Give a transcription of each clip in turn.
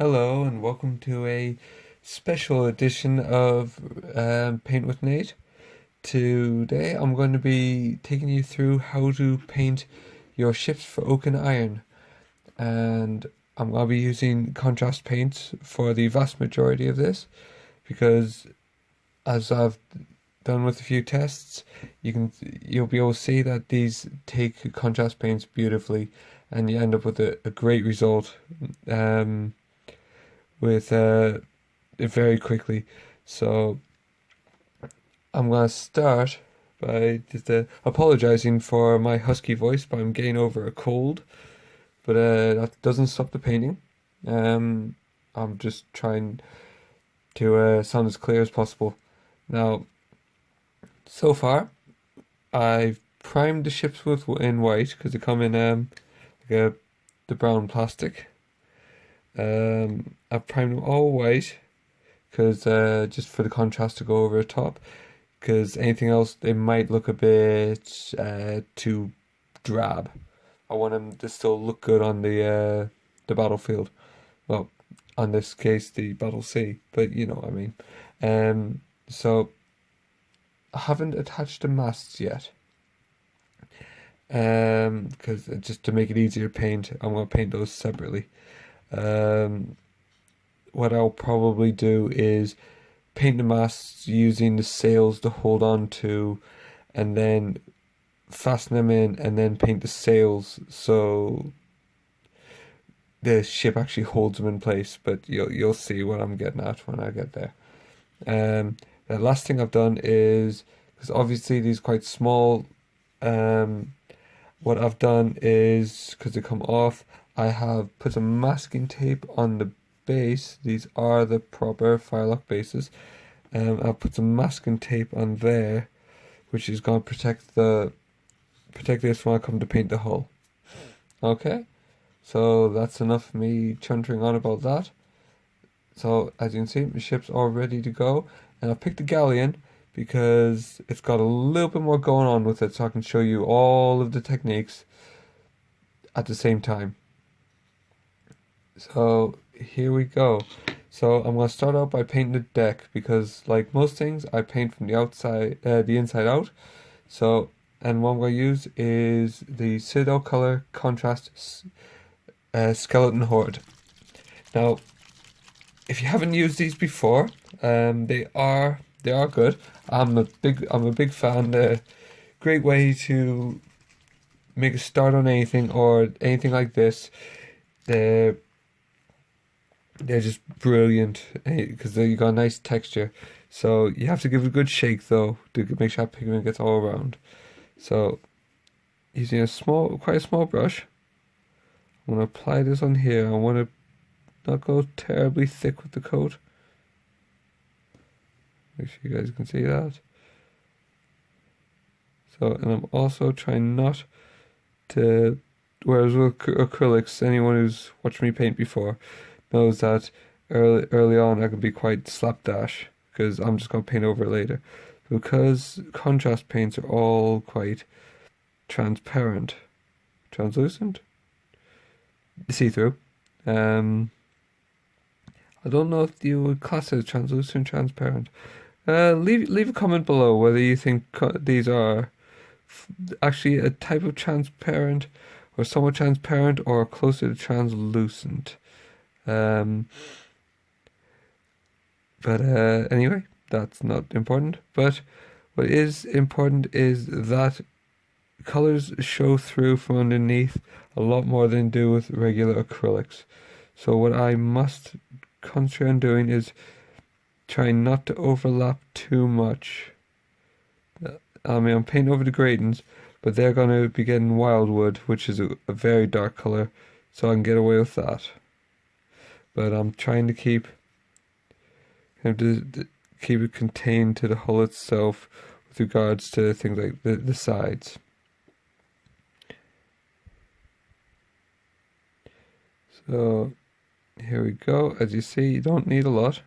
Hello and welcome to a special edition of Paint with Nate. Today I'm going to be taking you through how to paint your ships for oak and iron, and I'm going to be using contrast paints for the vast majority of this because, as I've done with a few tests, you'll be able to see that these take contrast paints beautifully, and you end up with a great result. With it very quickly. So I'm gonna start by just apologizing for my husky voice, but I'm getting over a cold. But that doesn't stop the painting. Um, I'm just trying to sound as clear as possible. Now, so far, I've primed the ships in white because they come in like the brown plastic. I've primed them all white because just for the contrast to go over the top. Because anything else, they might look a bit too drab. I want them to still look good on the battlefield. Well, on this case, the battle sea, but you know what I mean. So I haven't attached the masts yet. Because just to make it easier to paint, I'm gonna paint those separately. Um, what I'll probably do is paint the masts using the sails to hold on to, and then fasten them in, and then paint the sails so the ship actually holds them in place. But you'll see what I'm getting at when I get there. The last thing I've done is, because obviously these are quite small. What I've done is, because they come off, I have put some masking tape on the base. These are the proper Firelock bases. I'll put some masking tape on there, which is going to protect this when I come to paint the hull. Okay, so that's enough of me chuntering on about that. So as you can see, my ship's all ready to go, and I picked the galleon because it's got a little bit more going on with it, so I can show you all of the techniques at the same time. So here we go. So I'm going to start out by painting the deck because, like most things, I paint from the outside, the inside out. So, and what I'm going to use is the Citadel Color Contrast Skeleton Horde. Now, if you haven't used these before, they are good. I'm a big fan. Great way to make a start on anything or anything like this. They're they're just brilliant because you got a nice texture. So you have to give it a good shake though to make sure that pigment gets all around. So using quite a small brush, I'm gonna apply this on here. I want to not go terribly thick with the coat. Make sure you guys can see that. So, and I'm also trying not to, whereas with acrylics, anyone who's watched me paint before knows that early on I can be quite slapdash because I'm just going to paint over it later. Because contrast paints are all quite transparent, translucent, see-through. I don't know if you would class it as translucent, transparent. Leave a comment below whether you think these are actually a type of transparent or somewhat transparent or closer to translucent. But anyway, that's not important. But what is important is that colors show through from underneath a lot more than do with regular acrylics. So what I must concentrate on doing is trying not to overlap too much. I mean, I'm painting over the gratings, but they're going to be getting wildwood, which is a very dark color, so I can get away with that. But I'm trying to keep it contained to the hull itself with regards to things like the sides. So here we go. As you see, you don't need a lot.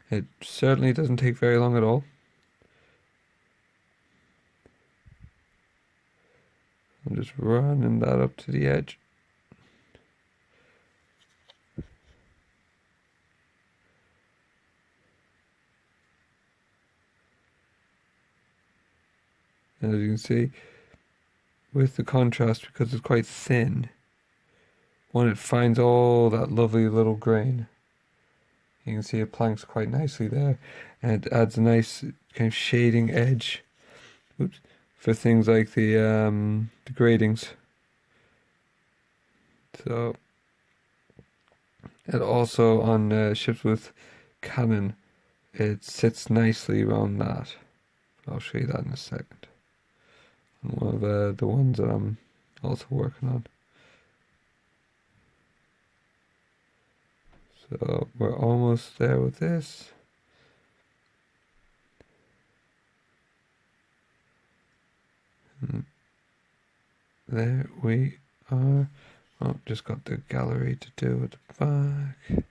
It certainly doesn't take very long at all. I'm just running that up to the edge. And as you can see, with the contrast, because it's quite thin, when it finds all that lovely little grain, you can see it planks quite nicely there, and it adds a nice kind of shading edge, oops, for things like the gradings. So, and also on ships with Canon, it sits nicely around that. I'll show you that in a second. And one of the ones that I'm also working on. So we're almost there with this. And there we are. Oh, just got the gallery to do at the back.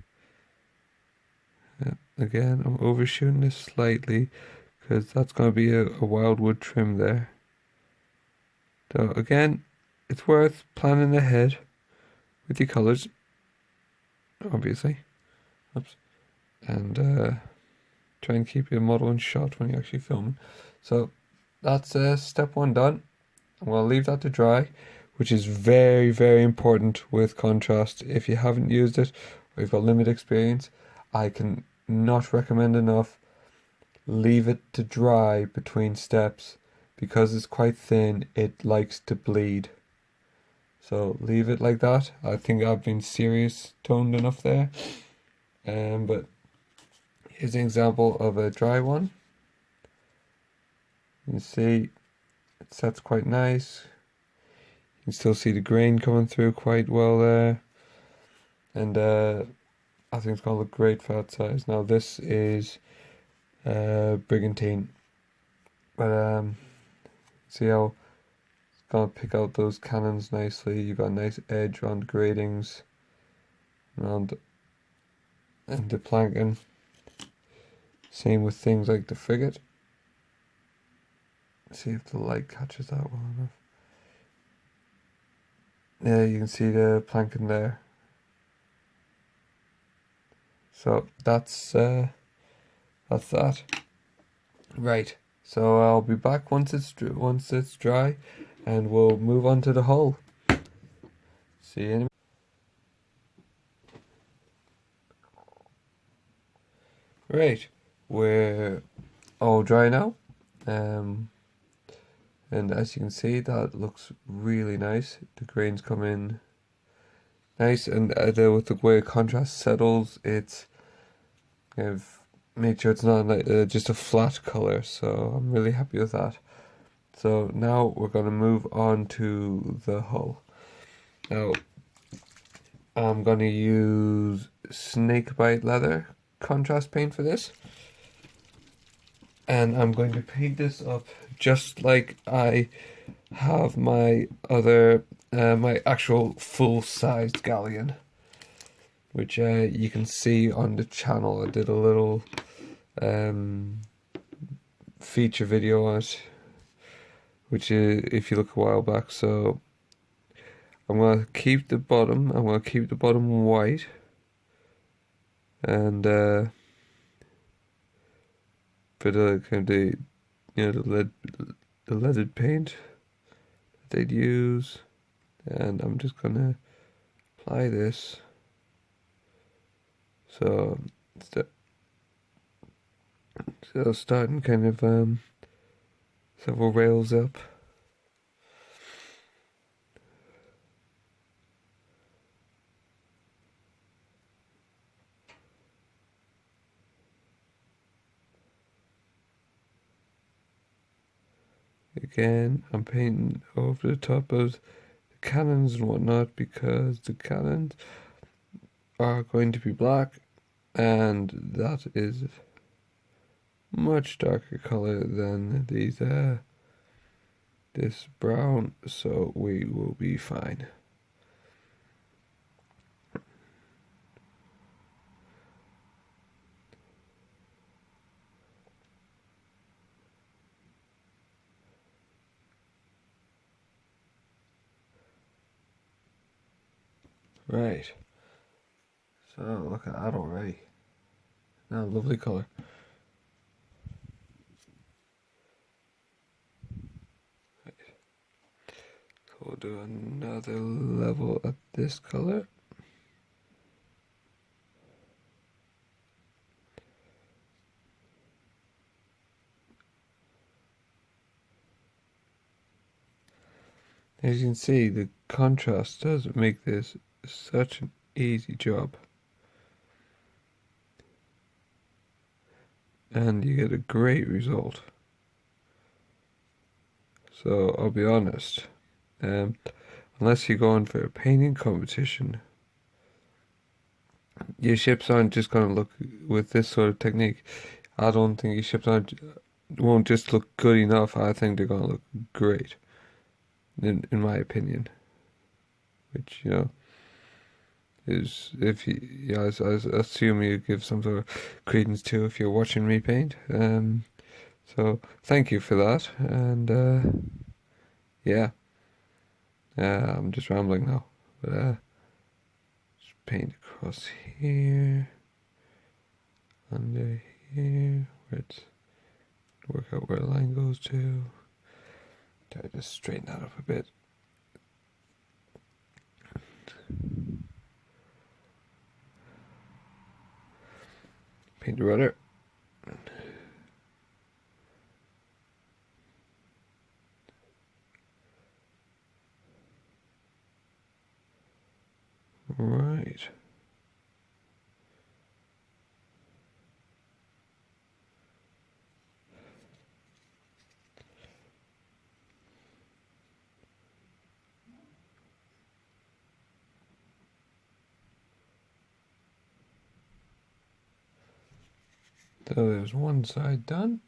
Again, I'm overshooting this slightly because that's going to be a wildwood trim there. So again, it's worth planning ahead with your colors, obviously. Oops. And try and keep your model in shot when you're actually filming. So that's step one done. I'm going to leave that to dry, which is very, very important with contrast. If you haven't used it or you've got limited experience, I can not recommend enough. Leave it to dry between steps. Because it's quite thin, it likes to bleed. So leave it like that. I think I've been serious toned enough there. But here's an example of a dry one. You see it sets quite nice. You can still see the grain coming through quite well there. And I think it's going to look great for that size. Now this is Brigantine. But see how it's going to pick out those cannons nicely. You've got a nice edge on the gratings around and the planking. Same with things like the frigate. See if the light catches that well enough. Yeah, you can see the planking there. So that's that. Right. So I'll be back once it's dry, and we'll move on to the hull. See you in a minute. Right, we're all dry now. And as you can see, that looks really nice. The grains come in nice, and with the way contrast settles, it's kind of made sure it's not like just a flat color. So I'm really happy with that. So now we're going to move on to the hull. Now I'm going to use snakebite leather contrast paint for this. And I'm going to paint this up just like I have my other, my actual full-sized galleon, which you can see on the channel. I did a little feature video on it, which is, if you look a while back. So I'm going to keep the bottom, white, and for the kind of the leaded paint that they'd use, and I'm just gonna apply this so starting kind of several rails up. Again, I'm painting over the top of the cannons and whatnot because the cannons are going to be black, and that is much darker color than these this brown, so we will be fine. Right, so look at that already. Now, lovely color. we'll do another level at this color. As you can see, the contrast does make this such an easy job. And you get a great result. So I'll be honest, unless you're going for a painting competition, your ships aren't just going to look with this sort of technique. I don't think your ships won't just look good enough. I think they're going to look great, in my opinion. Which, you know, is if you, yeah, I assume you give some sort of credence to if you're watching me paint. So thank you for that, and yeah, I'm just rambling now, but just paint across here, under here, where it's work out where the line goes to. Try to just straighten that up a bit. Paint the rudder. Right. So there's one side done.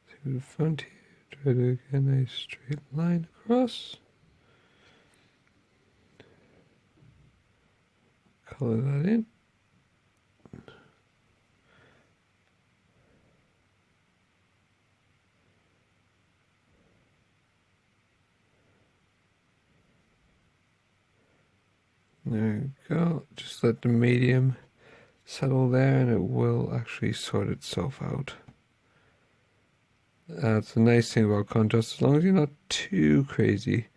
To the front here, try to get a straight line across. Color that in. There you go. Just let the medium settle there and it will actually sort itself out. It's a nice thing about contrast, as long as you're not too crazy,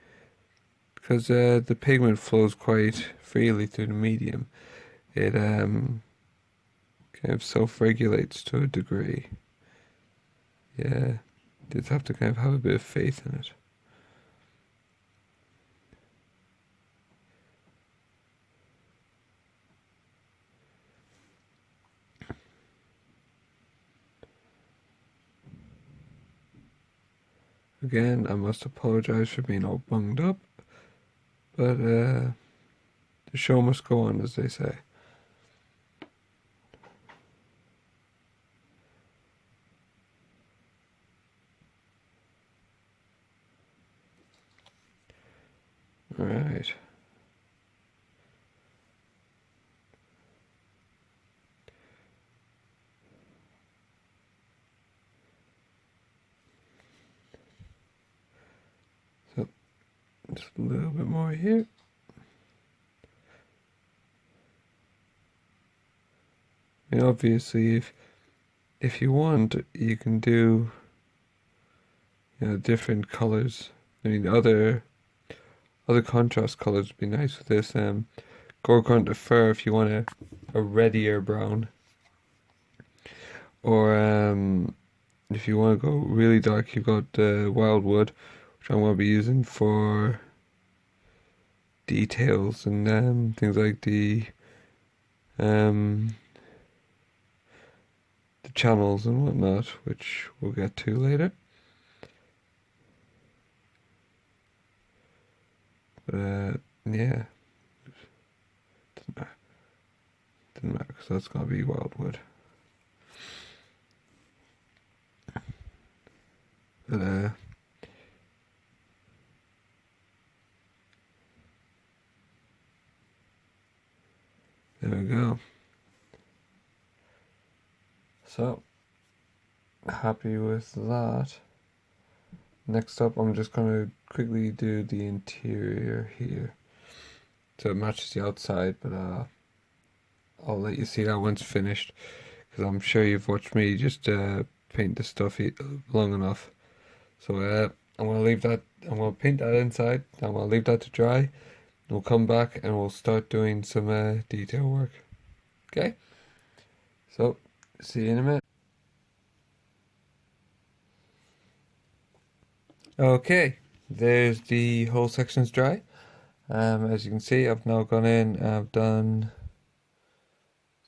because the pigment flows quite freely through the medium. It kind of self-regulates to a degree. Yeah, you just have to kind of have a bit of faith in it. Again, I must apologize for being all bunged up, but the show must go on, as they say. All right. So, just a little bit more here. And obviously, if you want, you can do, you know, different colors. I mean, other contrast colors would be nice with this. Go on to fur if you want a reddier brown, or if you want to go really dark, you've got wildwood, which I'm going to be using for details and things like the channels and whatnot, which we'll get to later. But yeah, doesn't matter because that's gonna be wildwood. But there we go. So happy with that. Next up, I'm just gonna quickly do the interior here, so it matches the outside. But I'll let you see that once finished, because I'm sure you've watched me just paint this stuff long enough. So I'm gonna leave that. I'm gonna paint that inside. I'm gonna leave that to dry. We'll come back and we'll start doing some detail work. Okay. So see you in a minute. Okay, there's the whole section's dry. As you can see, I've now gone in and I've done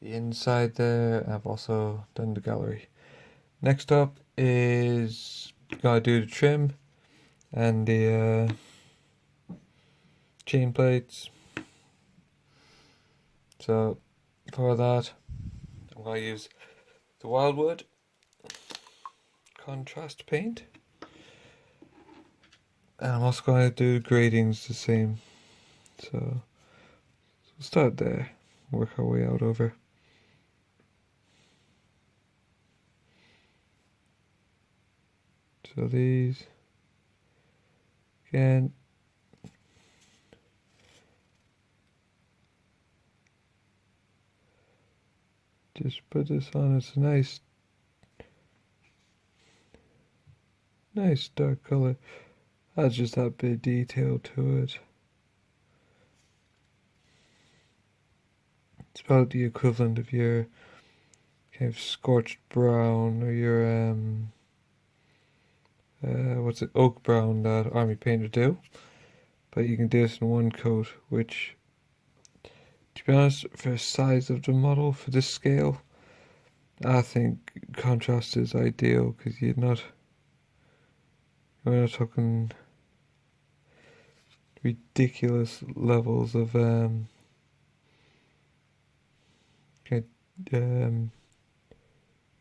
the inside there. I've also done the gallery. Next up is gotta do the trim and the chain plates. So for that, I'm gonna use the Wildwood contrast paint. And I'm also going to do the gradings the same. So we'll start there, work our way out over. So these, again, just put this on. It's a nice dark color. Adds just that bit of detail to it. It's about the equivalent of your kind of scorched brown or your what's it, oak brown that army painter do. But you can do this in one coat, which, to be honest, for the size of the model for this scale, I think contrast is ideal because we're not talking ridiculous levels of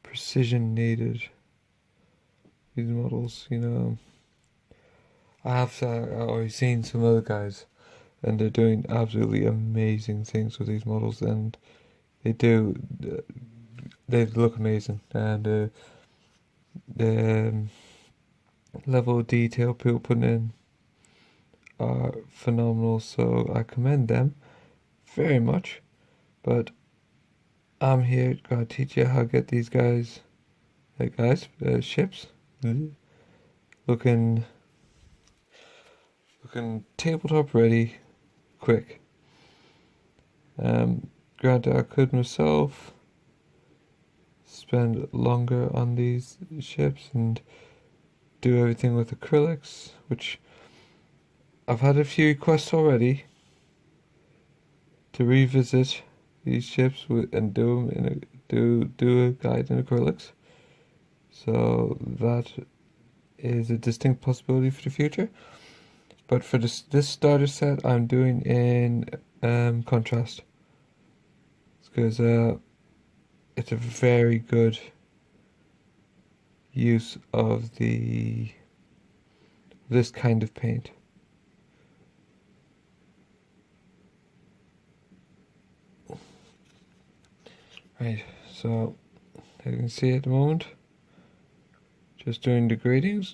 precision needed. These models, I've already seen some other guys, and they're doing absolutely amazing things with these models, and they look amazing, and the level of detail people putting in are phenomenal. So I commend them very much. But I'm here gonna teach you how to get these ships looking tabletop ready quick. Granted, I could myself spend longer on these ships and do everything with acrylics, which I've had a few requests already to revisit these ships and do them do a guide in acrylics. So that is a distinct possibility for the future. But for this starter set, I'm doing in contrast, because it's a very good use of this kind of paint. Right, so as you can see at the moment, just doing the gradings.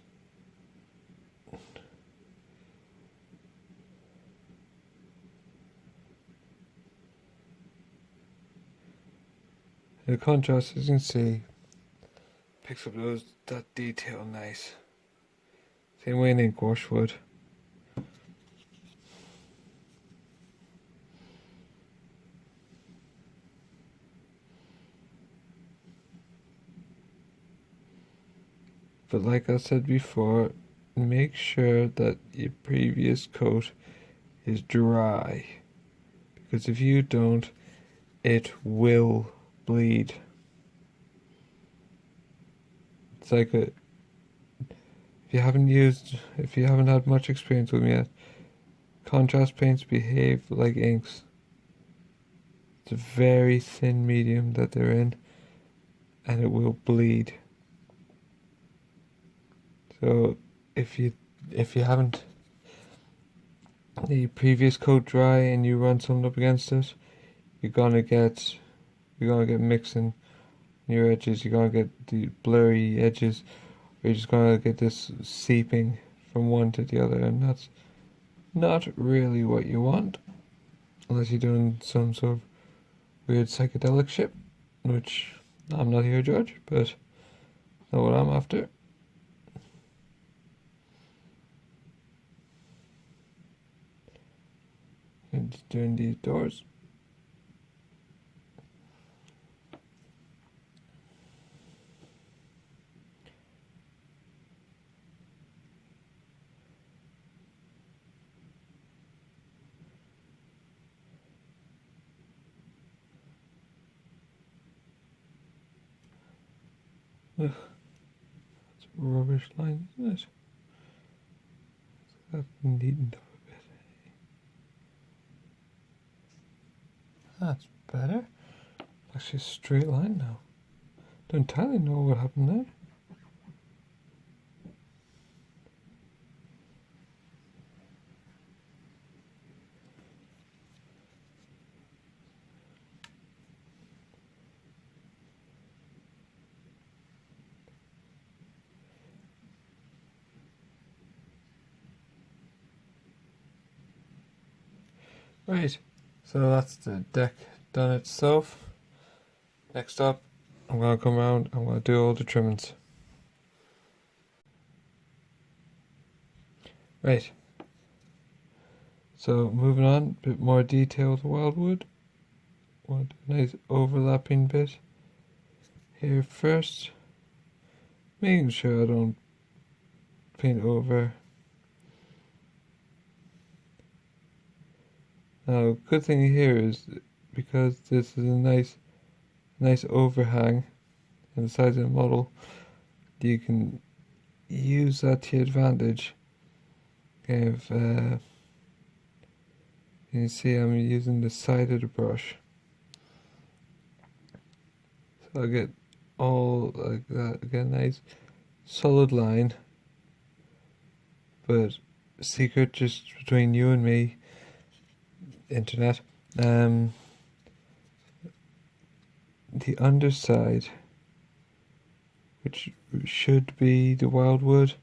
The contrast, as you can see, picks up that detail nice. Same way in ink wash would. But like I said before, make sure that your previous coat is dry, because if you don't, it will bleed. It's like if you haven't had much experience with me yet, contrast paints behave like inks. It's a very thin medium that they're in, and it will bleed. So if you haven't the previous coat dry and you run something up against it, you're gonna get mixing your edges. You're gonna get the blurry edges, or you're just gonna get this seeping from one to the other, and that's not really what you want, unless you're doing some sort of weird psychedelic shit, which I'm not here to judge, but Not what I'm after. And just doing these doors. Ugh, that's a rubbish line, isn't it? I've neatened up a bit. That's better. Actually, a straight line now. Don't entirely know what happened there. Right, so that's the deck done itself. Next up, I'm going to come around, I'm going to do all the trimmings. Right, so moving on, a bit more detail with the wildwood. Want a nice overlapping bit here first. Making sure I don't paint over. Now, good thing here is because this is a nice overhang in the size of the model, you can use that to your advantage. Kind of, you can see I'm using the side of the brush, so I get all like that. I get a nice solid line, but secret just between you and me, internet. The underside, which should be the wildwood,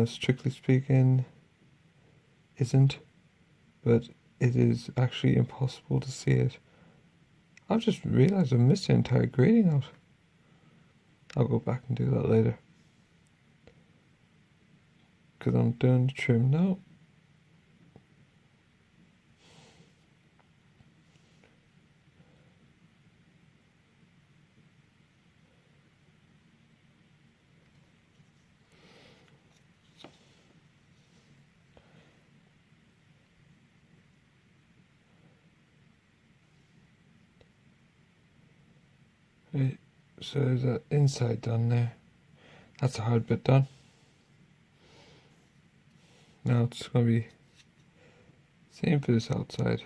strictly speaking, isn't, but it is actually impossible to see it. I've just realised I missed the entire grading out. I'll go back and do that later, because I'm doing the trim now. Right, so there's that inside done there. That's a hard bit done. Now it's going to be same for this outside.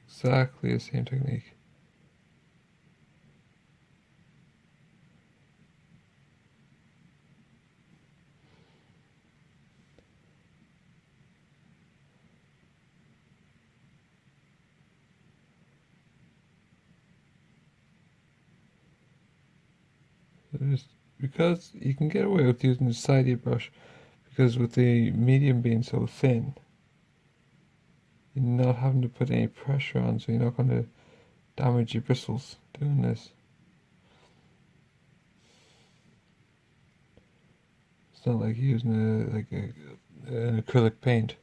Exactly the same technique. Because you can get away with using the side of your brush, because with the medium being so thin, you're not having to put any pressure on, so you're not going to damage your bristles doing this. It's not like using an acrylic paint.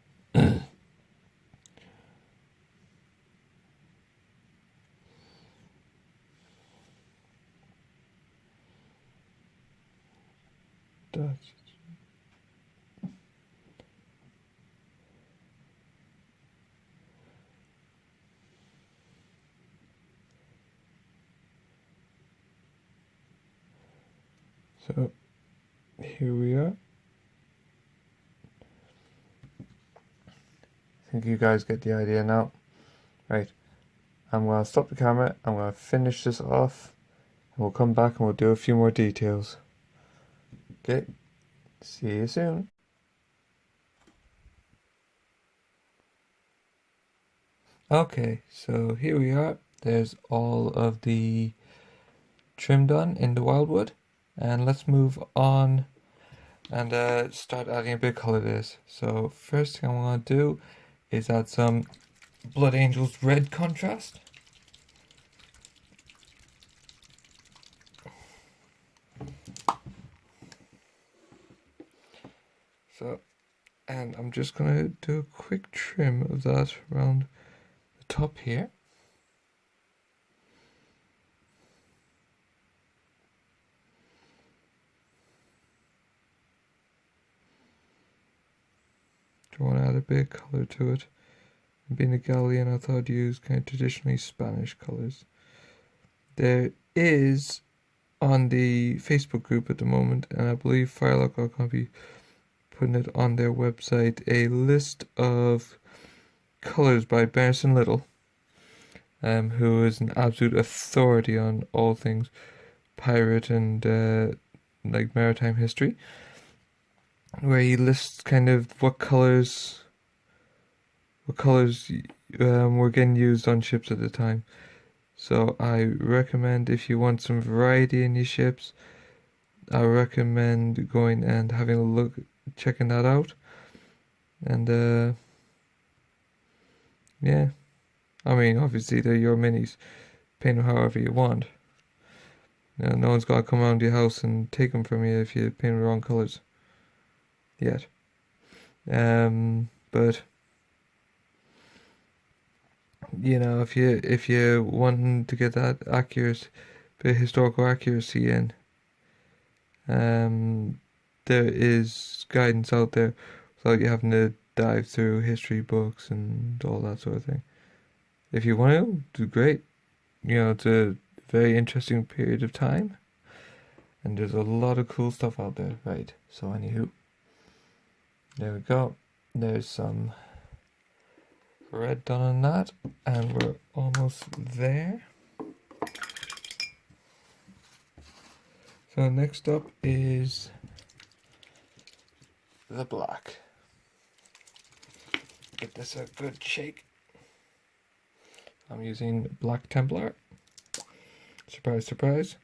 That's so here we are. I think you guys get the idea now. Right, I'm going to stop the camera, I'm going to finish this off, and we'll come back and we'll do a few more details. Okay, see you soon. Okay, so here we are. There's all of the trim done in the wildwood, and let's move on and start adding a bit of color to this. So first thing I want to do is add some Blood Angels red contrast. So, and I'm just gonna do a quick trim of that around the top here. Do you want to add a bit of color to it? And being a Gallian, I thought I'd use kind of traditionally Spanish colors. There is on the Facebook group at the moment, and I believe Firelock will be putting it on their website, a list of colors by Benson Little, who is an absolute authority on all things pirate and like maritime history, where he lists kind of what colors were getting used on ships at the time. So I recommend, if you want some variety in your ships, I recommend going and having a look, checking that out. And yeah, I mean, obviously they're your minis. Paint them however you want. No one's gonna come around your house and take them from you if you paint the wrong colors. Yet. But you know, if you want to get that accurate, bit of historical accuracy in, there is guidance out there without you having to dive through history books and all that sort of thing. If you want to, do great. You know, it's a very interesting period of time, and there's a lot of cool stuff out there, right? So anywho, there we go. There's some red done on that, and we're almost there. So next up is the black. Give this a good shake. I'm using Black Templar. Surprise, surprise.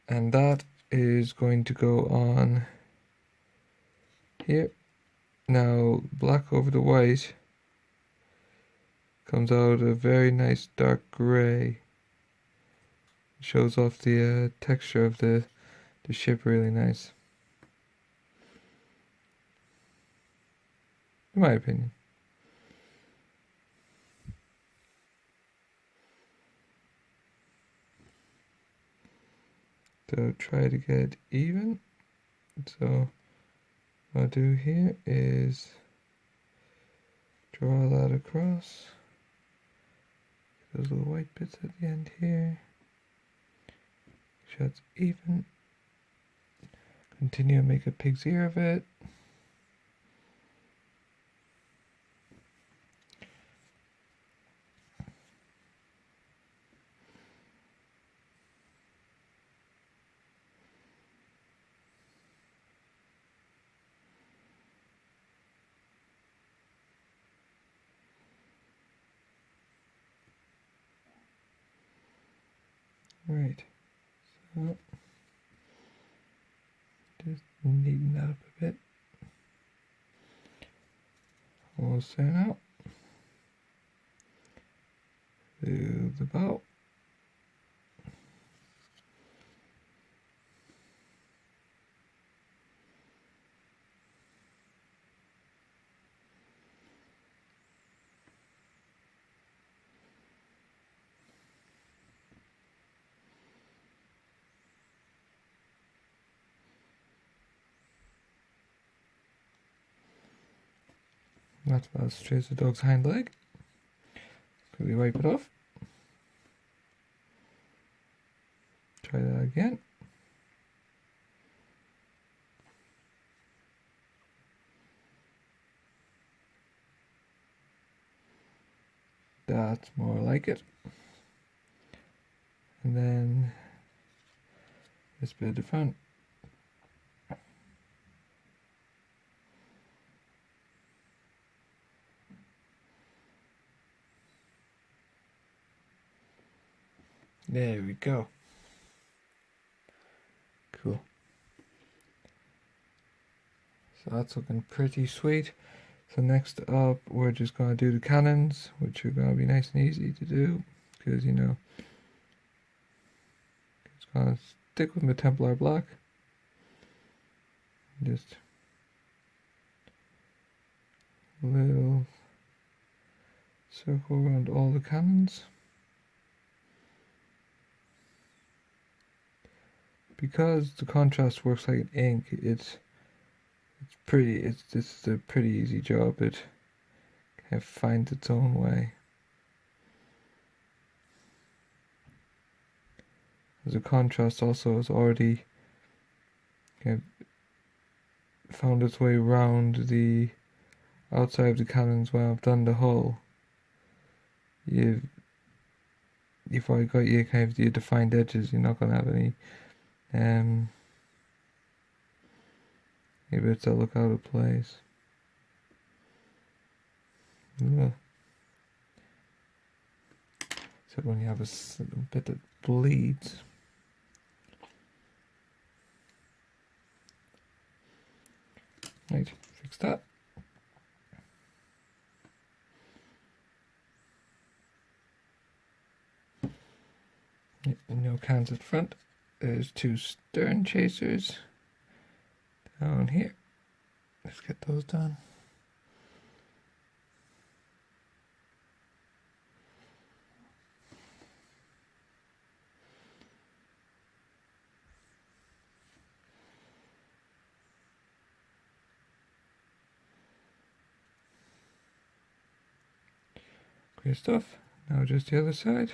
And that is going to go on here. Now, black over the white comes out a very nice dark gray. Shows off the texture of the ship really nice, in my opinion. So try to get even. So what I'll do here is draw that across. Those little white bits at the end here. Make sure it's even. Continue to make a pig's ear of it. Right, so just neaten that up a bit. Almost there now. Do the bow. That's about as straight as a dog's hind leg. Quickly wipe it off. Try that again. That's more like it. And then this bit at the front. There we go. Cool. So that's looking pretty sweet. So next up, we're just going to do the cannons, which are going to be nice and easy to do, because, you know, it's going to stick with my Templar Black. Just little circle around all the cannons. Because the contrast works like an ink, this is a pretty easy job. It kind of finds its own way. The contrast also has already kind of found its way around the outside of the cannons when I've done the hull. You've already got your kind of your defined edges. You're not going to have any bits that look out of place. Ugh. So when you have a bit that bleeds. Right, fix that. No cans at front. There's two stern chasers down here. Let's get those done. Great stuff. Now just the other side.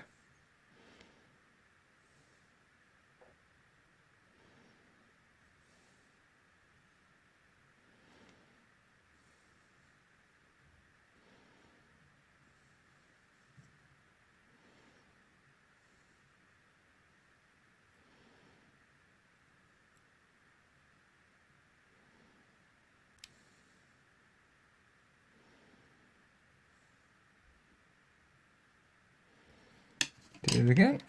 Do it again.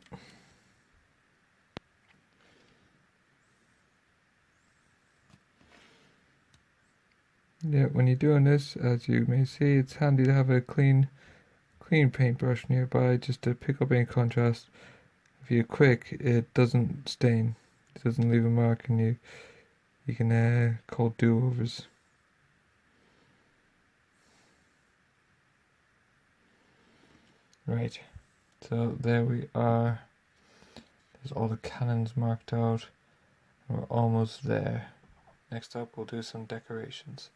Yeah, when you're doing this, as you may see, it's handy to have a clean paintbrush nearby just to pick up any contrast. If you're quick, it doesn't stain. It doesn't leave a mark, and you can call do-overs. Right, so there we are. There's all the cannons marked out. We're almost there. Next up, we'll do some decorations.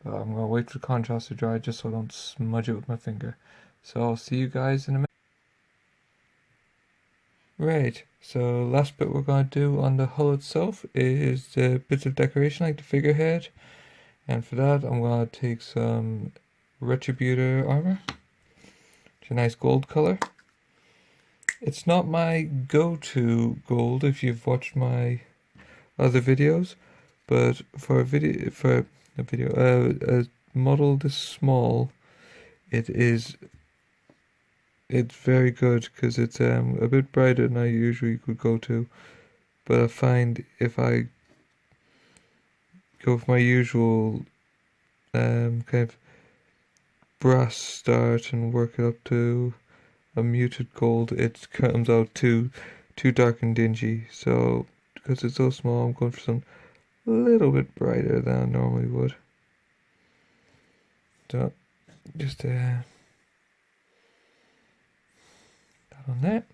I'm going to wait for the contrast to dry just so I don't smudge it with my finger. So I'll see you guys in a minute. Right, so last bit we're going to do on the hull itself is the bits of decoration like the figurehead. And for that I'm going to take some Retributor armor. It's a nice gold color. It's not my go-to gold if you've watched my other videos, but for a model this small, it's very good because it's a bit brighter than I usually could go to. But I find if I go for my usual kind of brass start and work it up to a muted gold, it comes out too dark and dingy. So because it's so small, I'm going for some a little bit brighter than I normally would. So just that on that.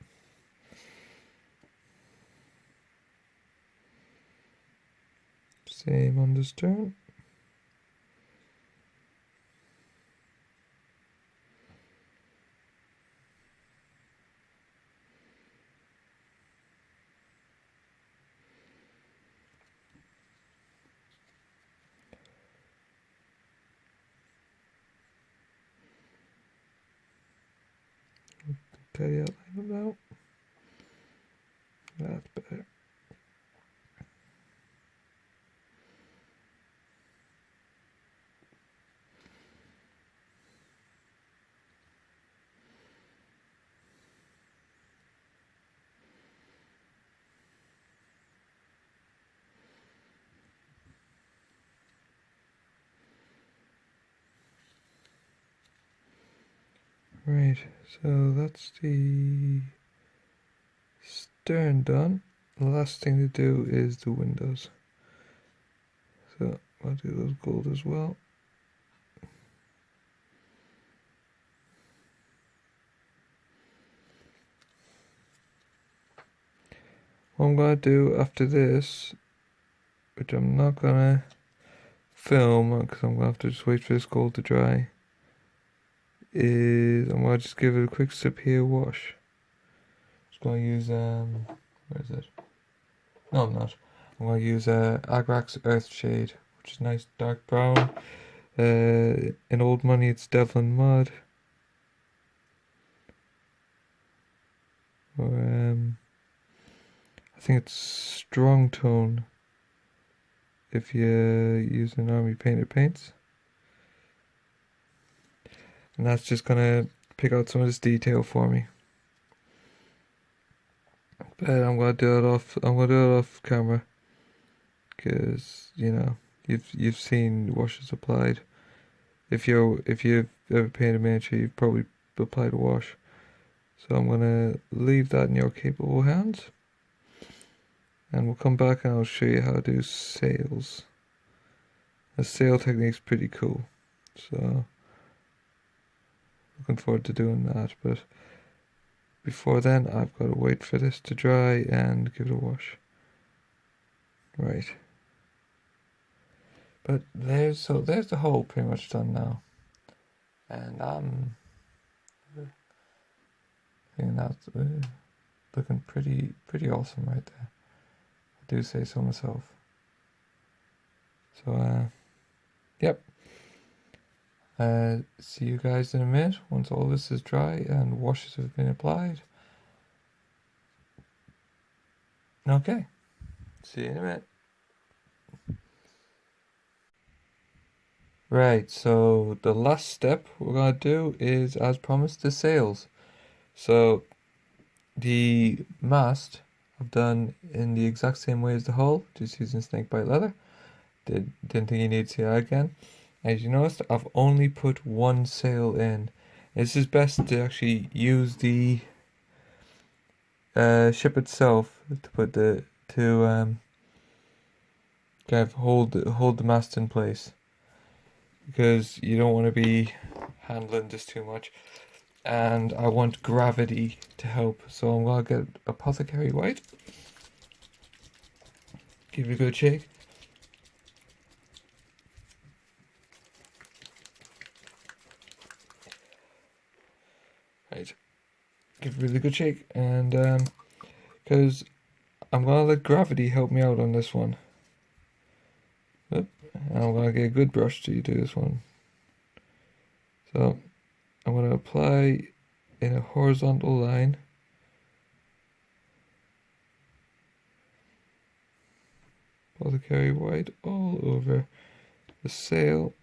Same on the stern. Tidy outline them out. That's better. Right, so that's the stern done. The last thing to do is the windows. So I'll do those gold as well. What I'm gonna do after this, which I'm not gonna film because I'm gonna have to just wait for this gold to dry, is I'm gonna just give it a quick sip here, wash. Just gonna use where is it? No, I'm not. I'm gonna use Agrax Earthshade, which is nice dark brown. In old money, it's Devlin Mud. Or I think it's Strong Tone if you use an Army Painter paints. And that's just gonna pick out some of this detail for me. But I'm gonna do it off camera, because you know you've seen washes applied. If you've ever painted a miniature, you've probably applied a wash. So I'm gonna leave that in your capable hands, and we'll come back and I'll show you how to do sails. The sail technique's pretty cool, so looking forward to doing that. But before then, I've got to wait for this to dry and give it a wash. Right. But there's the hole pretty much done now, and I'm thinking that's looking pretty awesome right there. I do say so myself. So yep. See you guys in a minute once all this is dry and washes have been applied. Okay. See you in a minute. Right, so the last step we're gonna do is, as promised, the sails. So the mast I've done in the exact same way as the hull, just using snakebite leather. Didn't think you need to see that again. As you noticed, I've only put one sail in. This is best to actually use the ship itself to put kind of hold the mast in place, because you don't want to be handling this too much, and I want gravity to help. So I'm gonna get apothecary white, give it a good shake. Right, give it a really good shake, and because I'm gonna let gravity help me out on this one. Oop. And I'm gonna get a good brush to do this one. So I'm gonna apply in a horizontal line. Apothecary white all over the sail.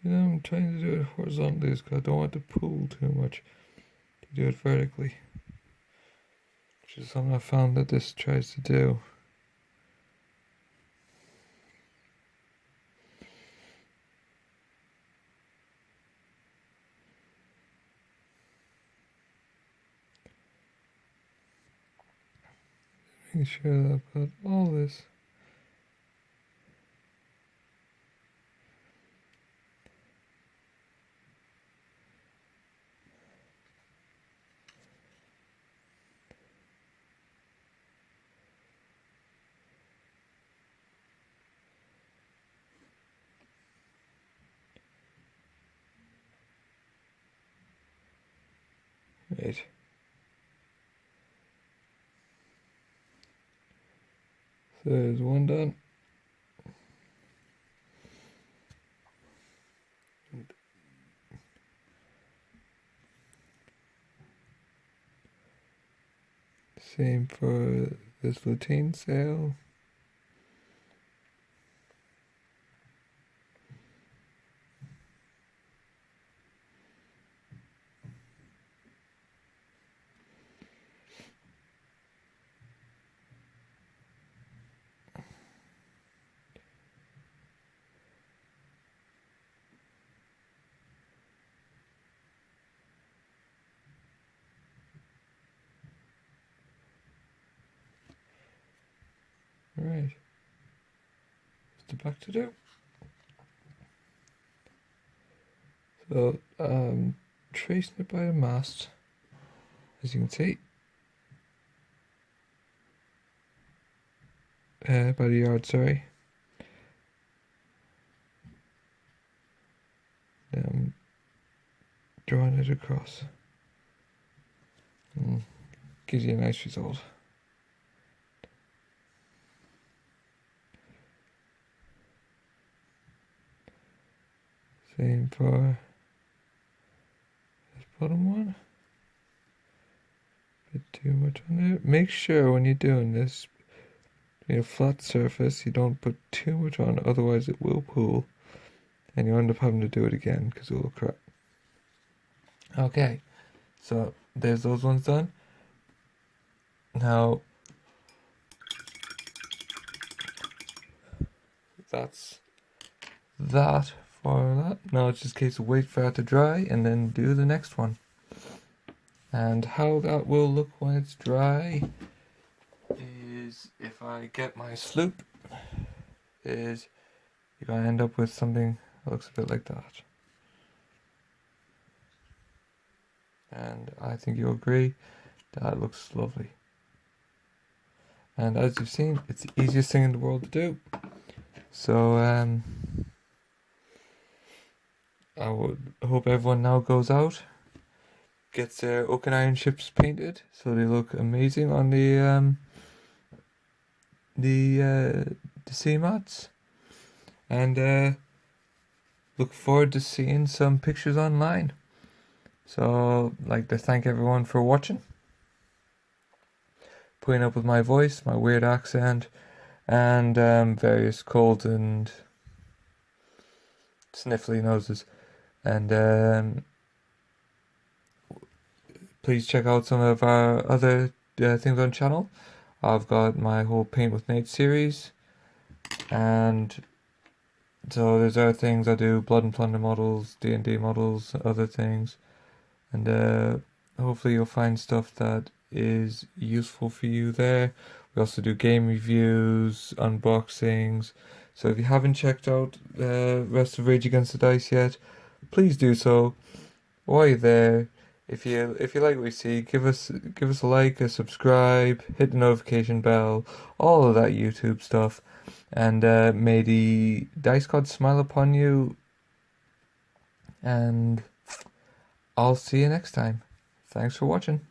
I'm trying to do it horizontally because I don't want to pull too much to do it vertically, which is something I found that this tries to do. Making sure that I've got all this. Right. So there's one done. Same for this lutein sail. Alright. What's the back to do? So, tracing it by the mast, as you can see. By the yard, sorry. Then drawing it across. Gives you a nice result. Same for this bottom one. Bit too much on there. Make sure when you're doing this, a flat surface, you don't put too much on, otherwise it will pool and you end up having to do it again because it will crack. Okay, so there's those ones done. Now that's that for that. Now it's just a case of wait for it to dry and then do the next one. And how that will look when it's dry is, if I get my sloop, is you're going to end up with something that looks a bit like that. And I think you'll agree that looks lovely. And as you've seen, it's the easiest thing in the world to do. So I would hope everyone now goes out, gets their oak and iron ships painted so they look amazing on the sea mats, and look forward to seeing some pictures online. So I'd like to thank everyone for watching, putting up with my voice, my weird accent, and various colds and sniffly noses. And please check out some of our other things on channel. I've got my whole Paint with Nate series, and so there's other things I do, Blood and Plunder models, D&D models, other things, and hopefully you'll find stuff that is useful for you there. We also do game reviews, unboxings, so if you haven't checked out the rest of Rage Against the Dice yet, please do so. While you're there, if you like what you see, give us a like, a subscribe, hit the notification bell, all of that YouTube stuff, and may the dice gods smile upon you. And I'll see you next time. Thanks for watching.